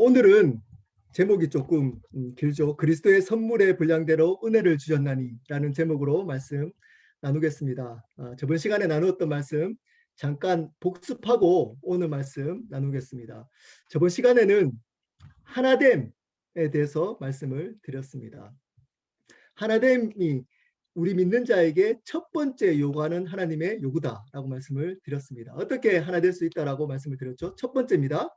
오늘은 제목이 조금 길죠. 그리스도의 선물의 분량대로 은혜를 주셨나니 라는 제목으로 말씀 나누겠습니다. 저번 시간에 나누었던 말씀 잠깐 복습하고 오늘 말씀 나누겠습니다. 저번 시간에는 하나됨에 대해서 말씀을 드렸습니다. 하나됨이 우리 믿는 자에게 첫 번째 요구하는 하나님의 요구다라고 말씀을 드렸습니다. 어떻게 하나 될 수 있다라고 말씀을 드렸죠? 첫 번째입니다.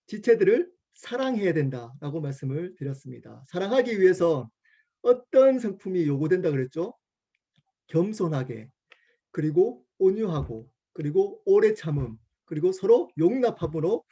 지체들을 사랑해야 된다라고 말씀을 드렸습니다. 사랑하기 위해서 어떤 성품이 요구된다 그랬죠? 겸손하게, 그리고 온유하고, 그리고 오래 참음, 그리고 서로 용납함으로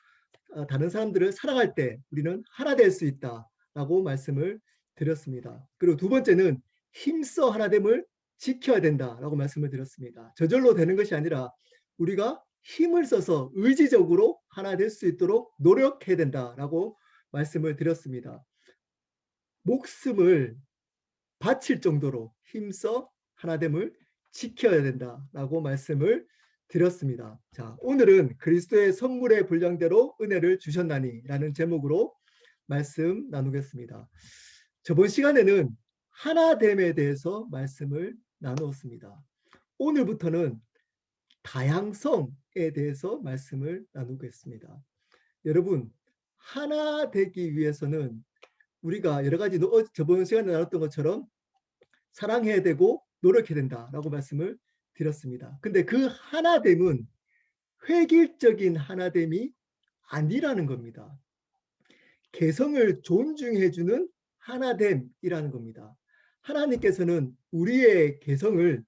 다른 사람들을 사랑할 때 우리는 하나 될 수 있다라고 말씀을 드렸습니다. 그리고 두 번째는 힘써 하나됨을 지켜야 된다라고 말씀을 드렸습니다. 저절로 되는 것이 아니라 우리가 힘을 써서 의지적으로 하나 될 수 있도록 노력해야 된다라고 말씀을 드렸습니다. 목숨을 바칠 정도로 힘써 하나됨을 지켜야 된다라고 말씀을 드렸습니다. 자, 오늘은 그리스도의 선물의 분량대로 은혜를 주셨나니 라는 제목으로 말씀 나누겠습니다. 저번 시간에는 하나됨에 대해서 말씀을 나누었습니다. 오늘부터는 다양성에 대해서 말씀을 나누겠습니다. 여러분, 하나 되기 위해서는 우리가 여러 가지 저번 시간에 나눴던 것처럼 사랑해야 되고 노력해야 된다라고 말씀을 드렸습니다. 근데 그 하나됨은 획일적인 하나됨이 아니라는 겁니다. 개성을 존중해주는 하나됨이라는 겁니다. 하나님께서는 우리의 개성을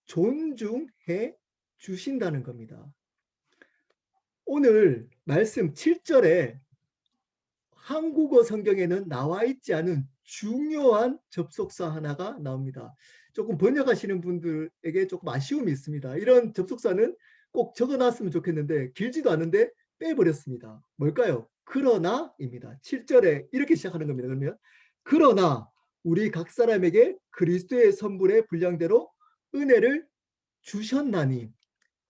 존중해 주신다는 겁니다. 오늘 말씀 7절에 한국어 성경에는 나와 있지 않은 중요한 접속사 하나가 나옵니다. 조금 번역하시는 분들에게 조금 아쉬움이 있습니다. 이런 접속사는 꼭 적어놨으면 좋겠는데 길지도 않은데 빼버렸습니다. 뭘까요? 그러나입니다. 7절에 이렇게 시작하는 겁니다. 그러면 그러나 우리 각 사람에게 그리스도의 선물의 분량대로 은혜를 주셨나니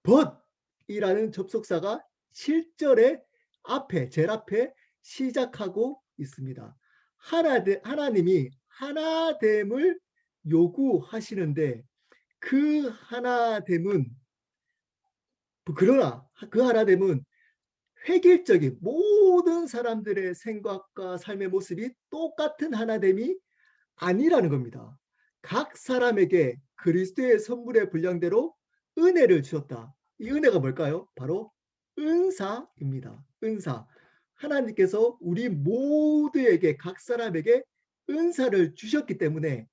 but이라는 접속사가 7절의 앞에 제일 앞에 시작하고 있습니다. 하나님이 하나됨을 요구하시는데 그 하나됨은 그러나 그 하나됨은 획일적인 모든 사람들의 생각과 삶의 모습이 똑같은 하나됨이 아니라는 겁니다. 각 사람에게 그리스도의 선물의 분량대로 은혜를 주셨다. 이 은혜가 뭘까요? 바로 은사입니다. 은사. 하나님께서 우리 모두에게 각 사람에게 은사를 주셨기 때문에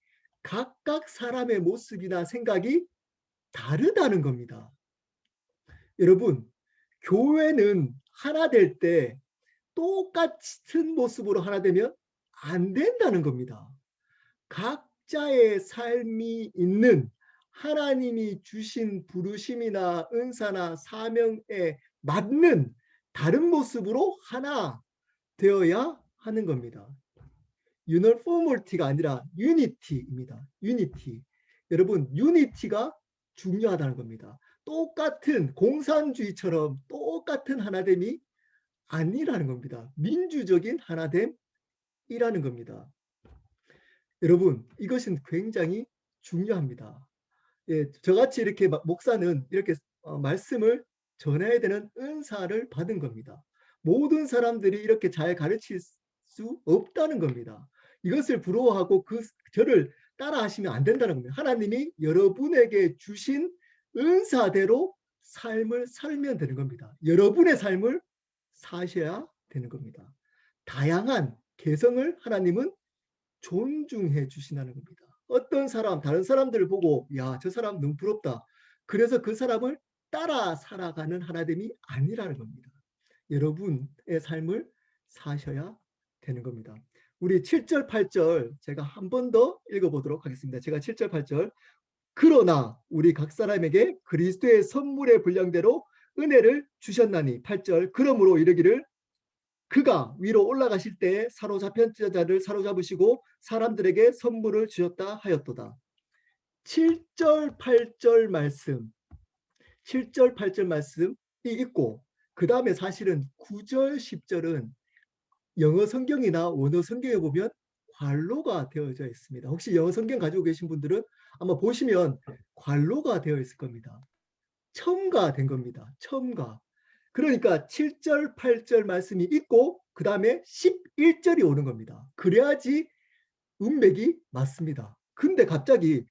각각 사람의 모습이나 생각이 다르다는 겁니다. 여러분, 교회는 하나 될 때 똑같은 모습으로 하나 되면 안 된다는 겁니다. 각자의 삶이 있는 하나님이 주신 부르심이나 은사나 사명에 맞는 다른 모습으로 하나 되어야 하는 겁니다. 유니포멀티가 아니라 유니티입니다. 유니티. 여러분, 유니티가 중요하다는 겁니다. 똑같은 공산주의처럼 똑같은 하나됨이 아니라는 겁니다. 민주적인 하나됨이라는 겁니다. 여러분, 이것은 굉장히 중요합니다. 예, 저같이 이렇게 목사는 이렇게 말씀을 전해야 되는 은사를 받은 겁니다. 모든 사람들이 이렇게 잘 가르칠 수 없다는 겁니다. 이것을 부러워하고 저를 따라 하시면 안 된다는 겁니다. 하나님이 여러분에게 주신 은사대로 삶을 살면 되는 겁니다. 여러분의 삶을 사셔야 되는 겁니다. 다양한 개성을 하나님은 존중해 주시라는 겁니다. 어떤 사람, 다른 사람들을 보고 야, 저 사람 너무 부럽다. 그래서 그 사람을 따라 살아가는 하나됨이 아니라는 겁니다. 여러분의 삶을 사셔야 되는 겁니다. 우리 7절, 8절 제가 한 번 더 읽어보도록 하겠습니다. 제가 7절, 8절 그러나 우리 각 사람에게 그리스도의 선물의 분량대로 은혜를 주셨나니 8절 그러므로 이르기를 그가 위로 올라가실 때에 사로잡힌 자를 사로잡으시고 사람들에게 선물을 주셨다 하였도다. 7절 8절 말씀 7절 8절 말씀이 있고 그 다음에 사실은 9절 10절은 영어 성경이나 원어 성경에 보면 괄로가 되어져 있습니다. 혹시 영어 성경 가지고 계신 분들은 아마 보시면 괄로가 되어 있을 겁니다. 첨가된 겁니다. 첨가. 그러니까 7절, 8절 말씀이 있고 그 다음에 11절이 오는 겁니다. 그래야지 문맥이 맞습니다. 근데 갑자기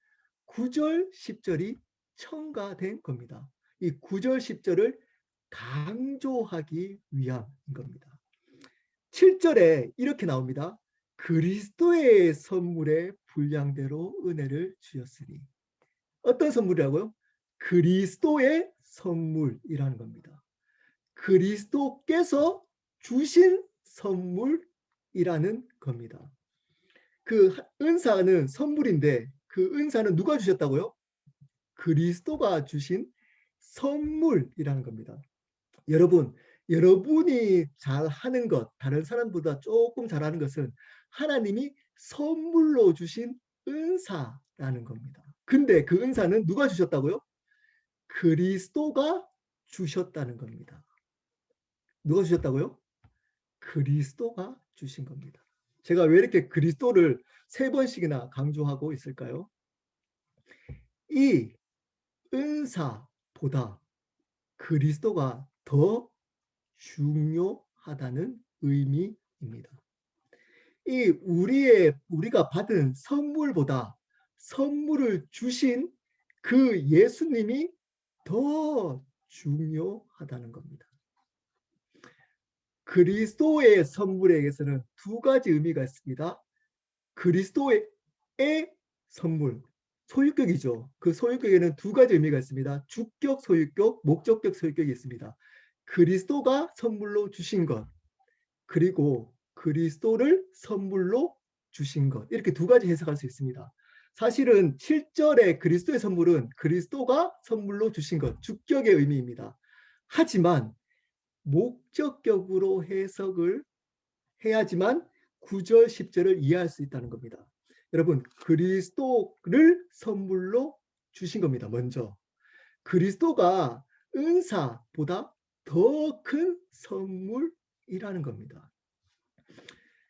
9절, 10절이 첨가된 겁니다. 이 9절, 10절을 강조하기 위함인 겁니다. 7절에 이렇게 나옵니다. 그리스도의 선물의 분량대로 은혜를 주셨으니. 어떤 선물이라고요? 그리스도의 선물이라는 겁니다. 그리스도께서 주신 선물이라는 겁니다. 그 은사는 선물인데 그 은사는 누가 주셨다고요? 그리스도가 주신 선물이라는 겁니다. 여러분, 여러분이 잘하는 것, 다른 사람보다 조금 잘하는 것은 하나님이 선물로 주신 은사라는 겁니다. 근데 그 은사는 누가 주셨다고요? 그리스도가 주셨다는 겁니다. 누가 주셨다고요? 그리스도가 주신 겁니다. 제가 왜 이렇게 그리스도를 3번씩이나 강조하고 있을까요? 이 은사보다 그리스도가 더 중요하다는 의미입니다. 이 우리가 받은 선물보다 선물을 주신 그 예수님이 더 중요하다는 겁니다. 그리스도의 선물에게서는 2가지 의미가 있습니다. 그리스도의 선물, 소유격이죠. 그 소유격에는 2가지 의미가 있습니다. 주격 소유격, 목적격 소유격이 있습니다. 그리스도가 선물로 주신 것, 그리고 그리스도를 선물로 주신 것, 이렇게 2가지 해석할 수 있습니다. 사실은 7절의 그리스도의 선물은 그리스도가 선물로 주신 것, 주격의 의미입니다. 하지만 목적격으로 해석을 해야지만 9절, 10절을 이해할 수 있다는 겁니다. 여러분, 그리스도를 선물로 주신 겁니다. 먼저 그리스도가 은사보다 더 큰 선물이라는 겁니다.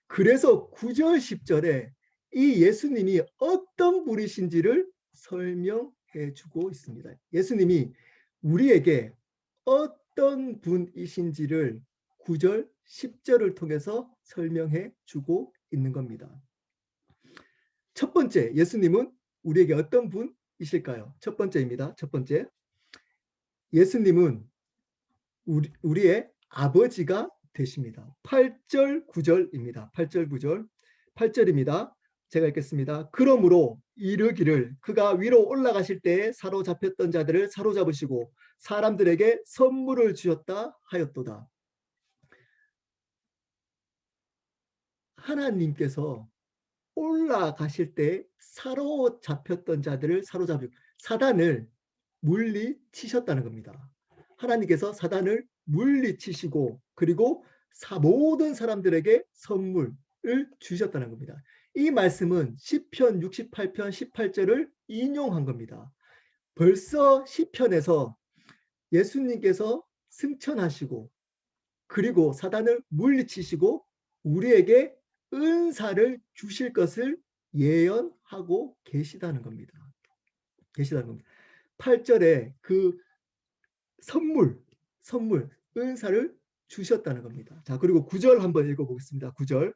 그래서 9절, 10절에 이 예수님이 어떤 분이신지를 설명해 주고 있습니다. 예수님이 우리에게 어떤 분이신지를 9절, 10절을 통해서 설명해 주고 있는 겁니다. 첫 번째, 예수님은 우리에게 어떤 분이실까요? 첫 번째입니다. 첫 번째, 예수님은 우리의 아버지가 되십니다. 8절, 9절입니다. 8절, 9절. 8절입니다. 제가 읽겠습니다. 그러므로 이르기를 그가 위로 올라가실 때에 사로잡혔던 자들을 사로잡으시고 사람들에게 선물을 주셨다 하였도다. 하나님께서 올라가실 때 사로잡혔던 자들을 사로잡으시고 사단을 물리치셨다는 겁니다. 하나님께서 사단을 물리치시고 그리고 모든 사람들에게 선물을 주셨다는 겁니다. 이 말씀은 시편 68편 18절을 인용한 겁니다. 벌써 시편에서 예수님께서 승천하시고 그리고 사단을 물리치시고 우리에게 은사를 주실 것을 예언하고 계시다는 겁니다. 계시다는 겁니다. 8절에 그 선물, 은사를 주셨다는 겁니다. 자, 그리고 9절 한번 읽어보겠습니다. 9절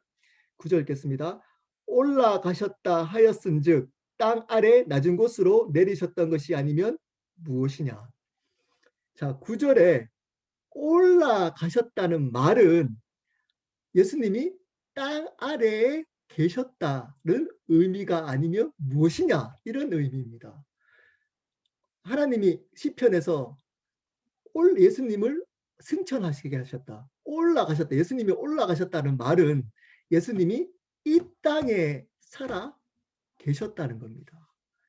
읽겠습니다. 올라가셨다 하였은즉 땅 아래 낮은 곳으로 내리셨던 것이 아니면 무엇이냐. 자, 9절에 올라가셨다는 말은 예수님이 땅 아래에 계셨다는 의미가 아니면 무엇이냐, 이런 의미입니다. 하나님이 시편에서 예수님을 승천하시게 하셨다. 올라가셨다. 예수님이 올라가셨다는 말은 예수님이 이 땅에 살아 계셨다는 겁니다.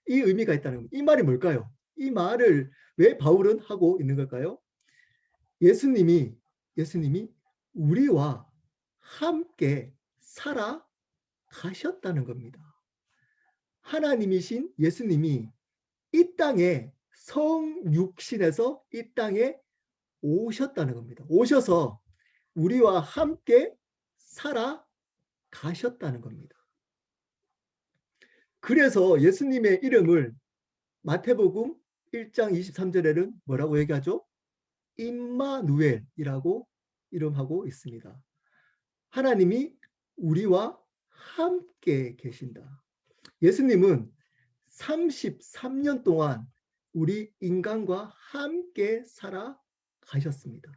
이 의미가 있다는 겁니다. 이 말이 뭘까요? 이 말을 왜 바울은 하고 있는 걸까요? 예수님이 우리와 함께 살아 가셨다는 겁니다. 하나님이신 예수님이 이 땅에 성육신에서 이 땅에 오셨다는 겁니다. 오셔서 우리와 함께 살아가셨다는 겁니다. 그래서 예수님의 이름을 마태복음 1장 23절에는 뭐라고 얘기하죠? 임마누엘이라고 이름하고 있습니다. 하나님이 우리와 함께 계신다. 예수님은 33년 동안 우리 인간과 함께 살아가셨습니다.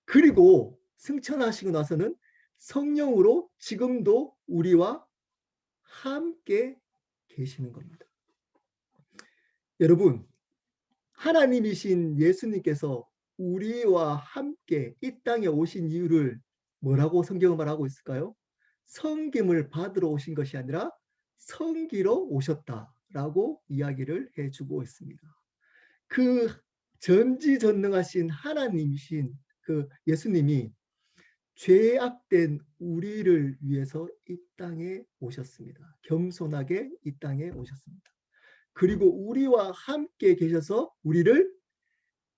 그리고 승천하시고 나서는 성령으로 지금도 우리와 함께 계시는 겁니다. 여러분, 하나님이신 예수님께서 우리와 함께 이 땅에 오신 이유를 뭐라고 성경은 말하고 있을까요? 섬김을 받으러 오신 것이 아니라 섬기러 오셨다라고 이야기를 해주고 있습니다. 그 전지전능하신 하나님이신 그 예수님이 죄악된 우리를 위해서 이 땅에 오셨습니다. 겸손하게 이 땅에 오셨습니다. 그리고 우리와 함께 계셔서 우리를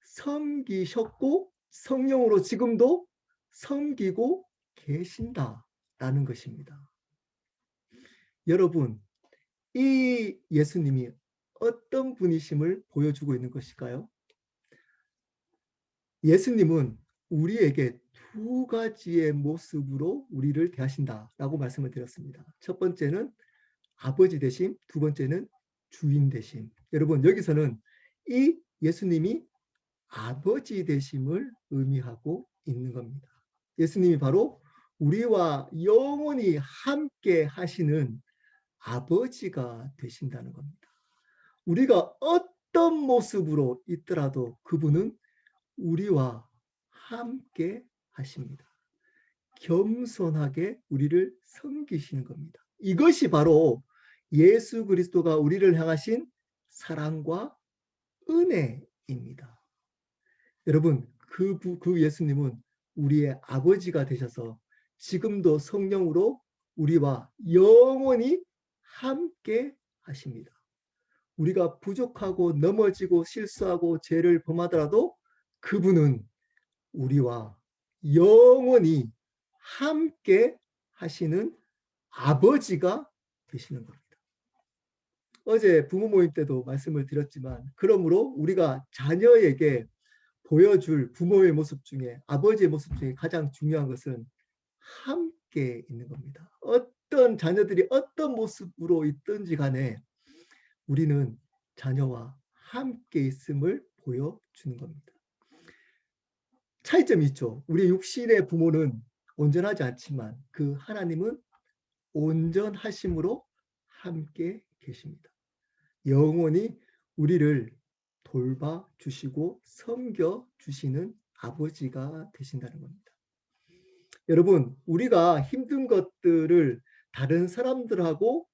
섬기셨고 성령으로 지금도 섬기고 계신다라는 것입니다. 여러분, 이 예수님이 어떤 분이심을 보여주고 있는 것일까요? 예수님은 우리에게 두 가지의 모습으로 우리를 대하신다라고 말씀을 드렸습니다. 첫 번째는 아버지 되심, 두 번째는 주인 되심. 여러분, 여기서는 이 예수님이 아버지 되심을 의미하고 있는 겁니다. 예수님이 바로 우리와 영원히 함께 하시는 아버지가 되신다는 겁니다. 우리가 어떤 모습으로 있더라도 그분은 우리와 함께 하십니다. 겸손하게 우리를 섬기시는 겁니다. 이것이 바로 예수 그리스도가 우리를 향하신 사랑과 은혜입니다. 여러분, 그 예수님은 우리의 아버지가 되셔서 지금도 성령으로 우리와 영원히 함께 하십니다. 우리가 부족하고 넘어지고 실수하고 죄를 범하더라도 그분은 우리와 영원히 함께 하시는 아버지가 되시는 겁니다. 어제 부모 모임 때도 말씀을 드렸지만, 그러므로 우리가 자녀에게 보여줄 부모의 모습 중에, 아버지의 모습 중에 가장 중요한 것은 함께 있는 겁니다. 어떤 자녀들이 어떤 모습으로 있든지 간에 우리는 자녀와 함께 있음을 보여주는 겁니다. 차이점이 있죠. 우리 육신의 부모는 온전하지 않지만 그 하나님은 온전하심으로 함께 계십니다. 영원히 우리를 돌봐주시고 섬겨주시는 아버지가 되신다는 겁니다. 여러분, 우리가 힘든 것들을 다른 사람들하고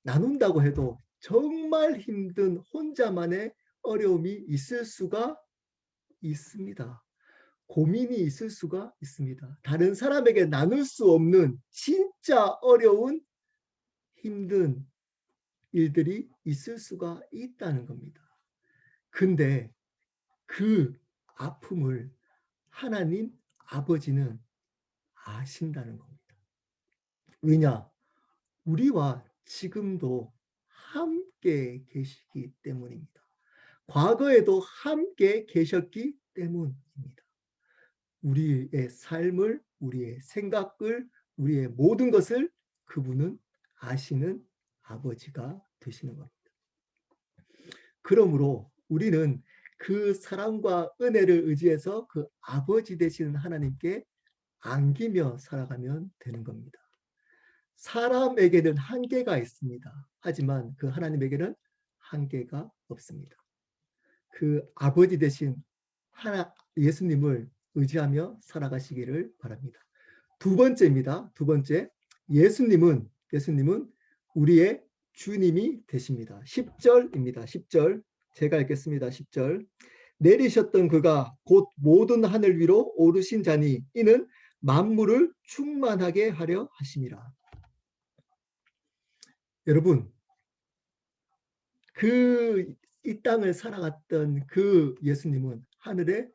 나눈다고 해도 정말 힘든 혼자만의 어려움이 있을 수가 있습니다. 고민이 있을 수가 있습니다. 다른 사람에게 나눌 수 없는 진짜 어려운 힘든 일들이 있을 수가 있다는 겁니다. 근데 그 아픔을 하나님 아버지는 아신다는 겁니다. 왜냐? 우리와 지금도 함께 계시기 때문입니다. 과거에도 함께 계셨기 때문입니다. 우리의 삶을, 우리의 생각을, 우리의 모든 것을 그분은 아시는 아버지가 되시는 겁니다. 그러므로 우리는 그 사랑과 은혜를 의지해서 그 아버지 되시는 하나님께 안기며 살아가면 되는 겁니다. 사람에게는 한계가 있습니다. 하지만 그 하나님에게는 한계가 없습니다. 그 아버지 되신 예수님을 의지하며 살아가시기를 바랍니다. 두 번째입니다. 두 번째, 예수님은 우리의 주님이 되십니다. 10절입니다. 10절 제가 읽겠습니다. 10절 내리셨던 그가 곧 모든 하늘 위로 오르신 자니 이는 만물을 충만하게 하려 하심이라. 여러분, 이 땅을 살아갔던 그 예수님은 하늘에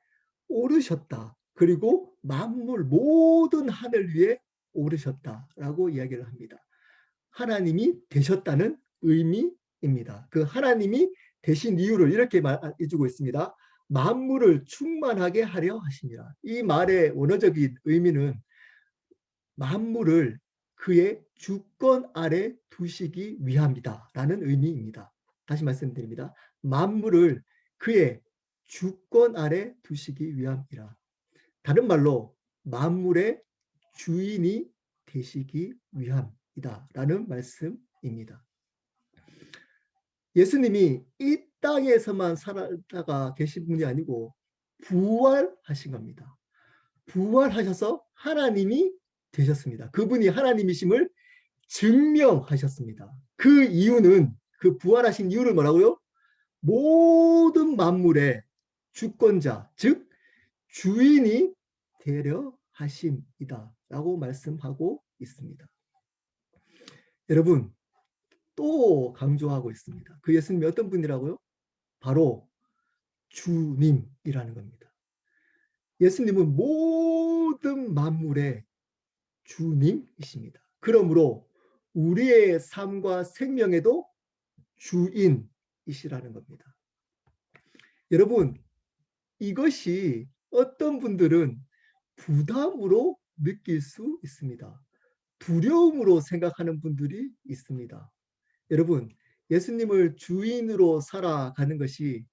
오르셨다. 그리고 만물 모든 하늘 위에 오르셨다라고 이야기를 합니다. 하나님이 되셨다는 의미입니다. 그 하나님이 되신 이유를 이렇게 말해주고 있습니다. 만물을 충만하게 하려 하심이라. 이 말의 원어적인 의미는 만물을 그의 주권 아래 두시기 위함이다 라는 의미입니다. 다시 말씀드립니다. 만물을 그의 주권 아래 두시기 위함이라. 다른 말로 만물의 주인이 되시기 위함이다 라는 말씀입니다. 예수님이 이 땅에서만 살다가 계신 분이 아니고 부활하신 겁니다. 부활하셔서 하나님이 되셨습니다. 그분이 하나님이심을 증명하셨습니다. 그 이유는, 그 부활하신 이유를 뭐라고요? 모든 만물의 주권자, 즉 주인이 되려 하심이다 라고 말씀하고 있습니다. 여러분, 또 강조하고 있습니다. 그 예수님이 어떤 분이라고요? 바로 주님이라는 겁니다. 예수님은 모든 만물의 주님이십니다. 그러므로 우리의 삶과 생명에도 주인이시라는 겁니다. 여러분, 이것이 어떤 분들은 부담으로 느낄 수 있습니다. 두려움으로 생각하는 분들이 있습니다. 여러분, 예수님을 주인으로 살아가는 것이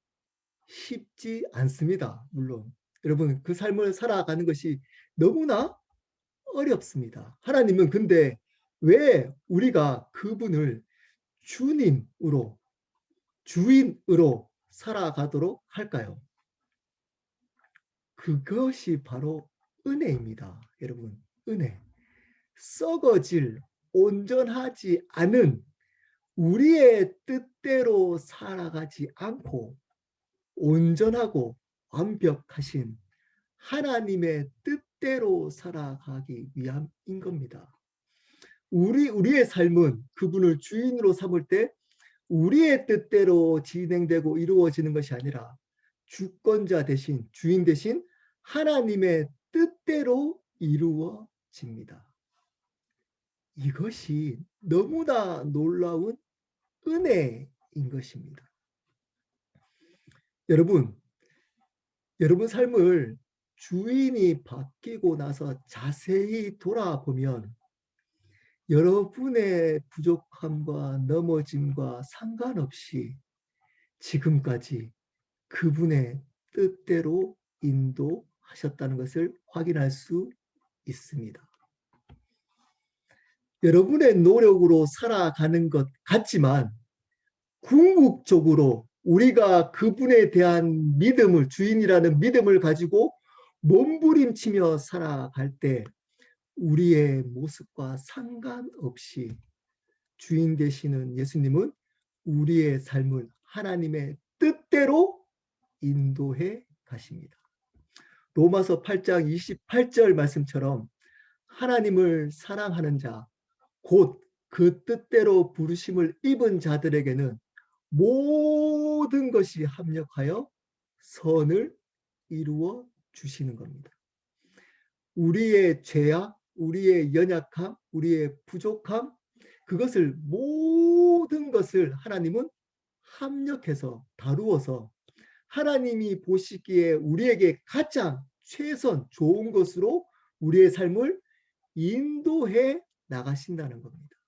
쉽지 않습니다. 물론 여러분, 그 삶을 살아가는 것이 너무나 어렵습니다. 하나님은 근데 왜 우리가 그분을 주님으로, 주인으로 살아가도록 할까요? 그것이 바로 은혜입니다. 여러분, 은혜. 썩어질, 온전하지 않은 우리의 뜻대로 살아가지 않고 온전하고 완벽하신 하나님의 뜻대로 살아가기 위함인 겁니다. 우리의 삶은 그분을 주인으로 삼을 때 우리의 뜻대로 진행되고 이루어지는 것이 아니라 주권자 대신, 주인 대신 하나님의 뜻대로 이루어집니다. 이것이 너무나 놀라운 은혜인 것입니다. 여러분 삶을 주인이 바뀌고 나서 자세히 돌아보면 여러분의 부족함과 넘어짐과 상관없이 지금까지 그분의 뜻대로 인도하셨다는 것을 확인할 수 있습니다. 여러분의 노력으로 살아가는 것 같지만 궁극적으로 우리가 그분에 대한 믿음을, 주인이라는 믿음을 가지고 몸부림치며 살아갈 때 우리의 모습과 상관없이 주인 되시는 예수님은 우리의 삶을 하나님의 뜻대로 인도해 가십니다. 로마서 8장 28절 말씀처럼 하나님을 사랑하는 자, 곧 그 뜻대로 부르심을 입은 자들에게는 모든 것이 합력하여 선을 이루어 주시는 겁니다. 우리의 죄악, 우리의 연약함, 우리의 부족함, 그것을 모든 것을 하나님은 합력해서 다루어서 하나님이 보시기에 우리에게 가장 최선, 좋은 것으로 우리의 삶을 인도해 나가신다는 겁니다.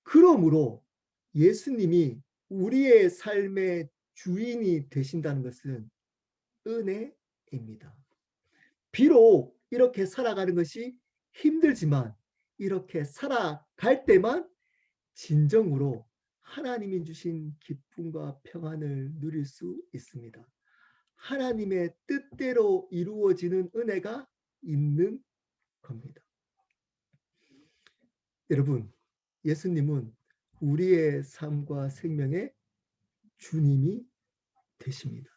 그러므로 예수님이 우리의 삶의 주인이 되신다는 것은 은혜입니다. 비록 이렇게 살아가는 것이 힘들지만 이렇게 살아갈 때만 진정으로 하나님이 주신 기쁨과 평안을 누릴 수 있습니다. 하나님의 뜻대로 이루어지는 은혜가 있는 겁니다. 여러분, 예수님은 우리의 삶과 생명의 주님이 되십니다.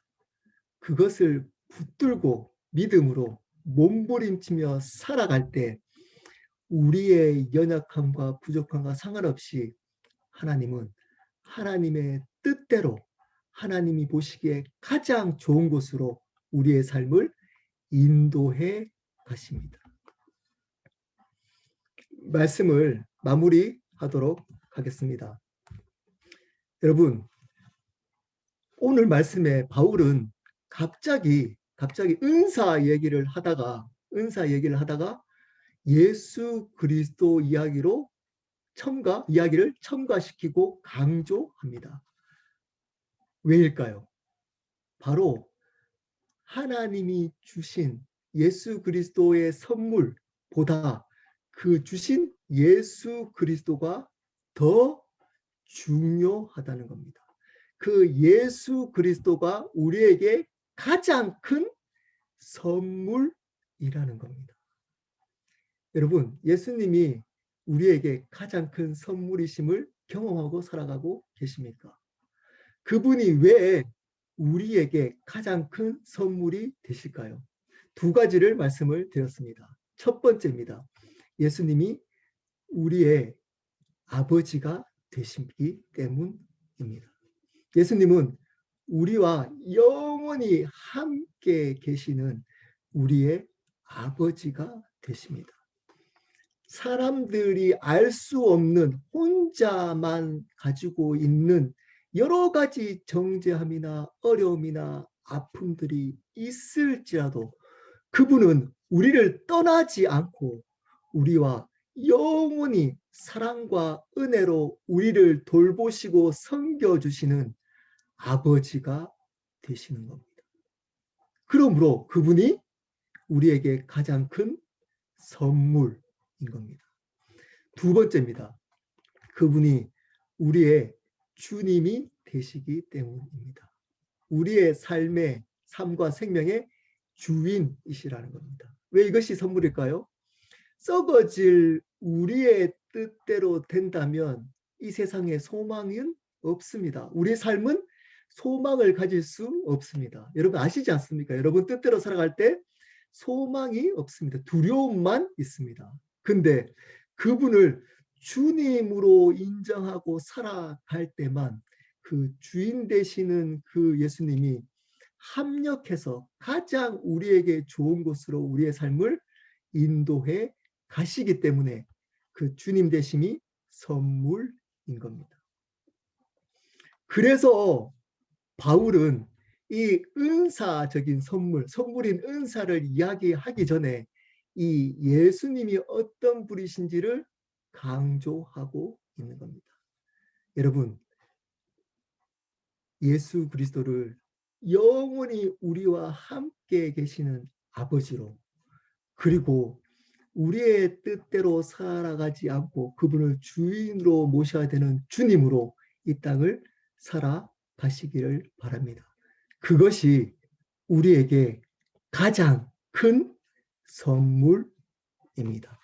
그것을 붙들고 믿음으로 몸부림치며 살아갈 때 우리의 연약함과 부족함과 상관없이 하나님은 하나님의 뜻대로 하나님이 보시기에 가장 좋은 곳으로 우리의 삶을 인도해 가십니다. 말씀을 마무리하도록 하겠습니다. 여러분, 오늘 말씀에 바울은 갑자기 은사 얘기를 하다가 예수 그리스도 이야기를 첨가시키고 강조합니다. 왜일까요? 바로 하나님이 주신 예수 그리스도의 선물보다 그 주신 예수 그리스도가 더 중요하다는 겁니다. 그 예수 그리스도가 우리에게 가장 큰 선물이라는 겁니다. 여러분, 예수님이 우리에게 가장 큰 선물이심을 경험하고 살아가고 계십니까? 그분이 왜 우리에게 가장 큰 선물이 되실까요? 두 가지를 말씀을 드렸습니다. 첫 번째입니다. 예수님이 우리의 아버지가 되시기 때문입니다. 예수님은 우리와 영원히 함께 계시는 우리의 아버지가 되십니다. 사람들이 알 수 없는 혼자만 가지고 있는 여러 가지 정죄함이나 어려움이나 아픔들이 있을지라도 그분은 우리를 떠나지 않고 우리와 영원히 사랑과 은혜로 우리를 돌보시고 섬겨주시는 아버지가 되시는 겁니다. 그러므로 그분이 우리에게 가장 큰 선물인 겁니다. 두 번째입니다. 그분이 우리의 주님이 되시기 때문입니다. 우리의 삶과 생명의 주인이시라는 겁니다. 왜 이것이 선물일까요? 썩어질 우리의 뜻대로 된다면 이 세상에 소망은 없습니다. 우리의 삶은 소망을 가질 수 없습니다. 여러분 아시지 않습니까? 여러분 뜻대로 살아갈 때 소망이 없습니다. 두려움만 있습니다. 근데 그분을 주님으로 인정하고 살아갈 때만 그 주인 되시는 그 예수님이 합력해서 가장 우리에게 좋은 곳으로 우리의 삶을 인도해 가시기 때문에 그 주님 되심이 선물인 겁니다. 그래서 바울은 이 은사적인 선물인 은사를 이야기하기 전에 이 예수님이 어떤 분이신지를 강조하고 있는 겁니다. 여러분, 예수 그리스도를 영원히 우리와 함께 계시는 아버지로, 그리고 우리의 뜻대로 살아가지 않고 그분을 주인으로 모셔야 되는 주님으로 이 땅을 살아가시기를 바랍니다. 그것이 우리에게 가장 큰 선물입니다.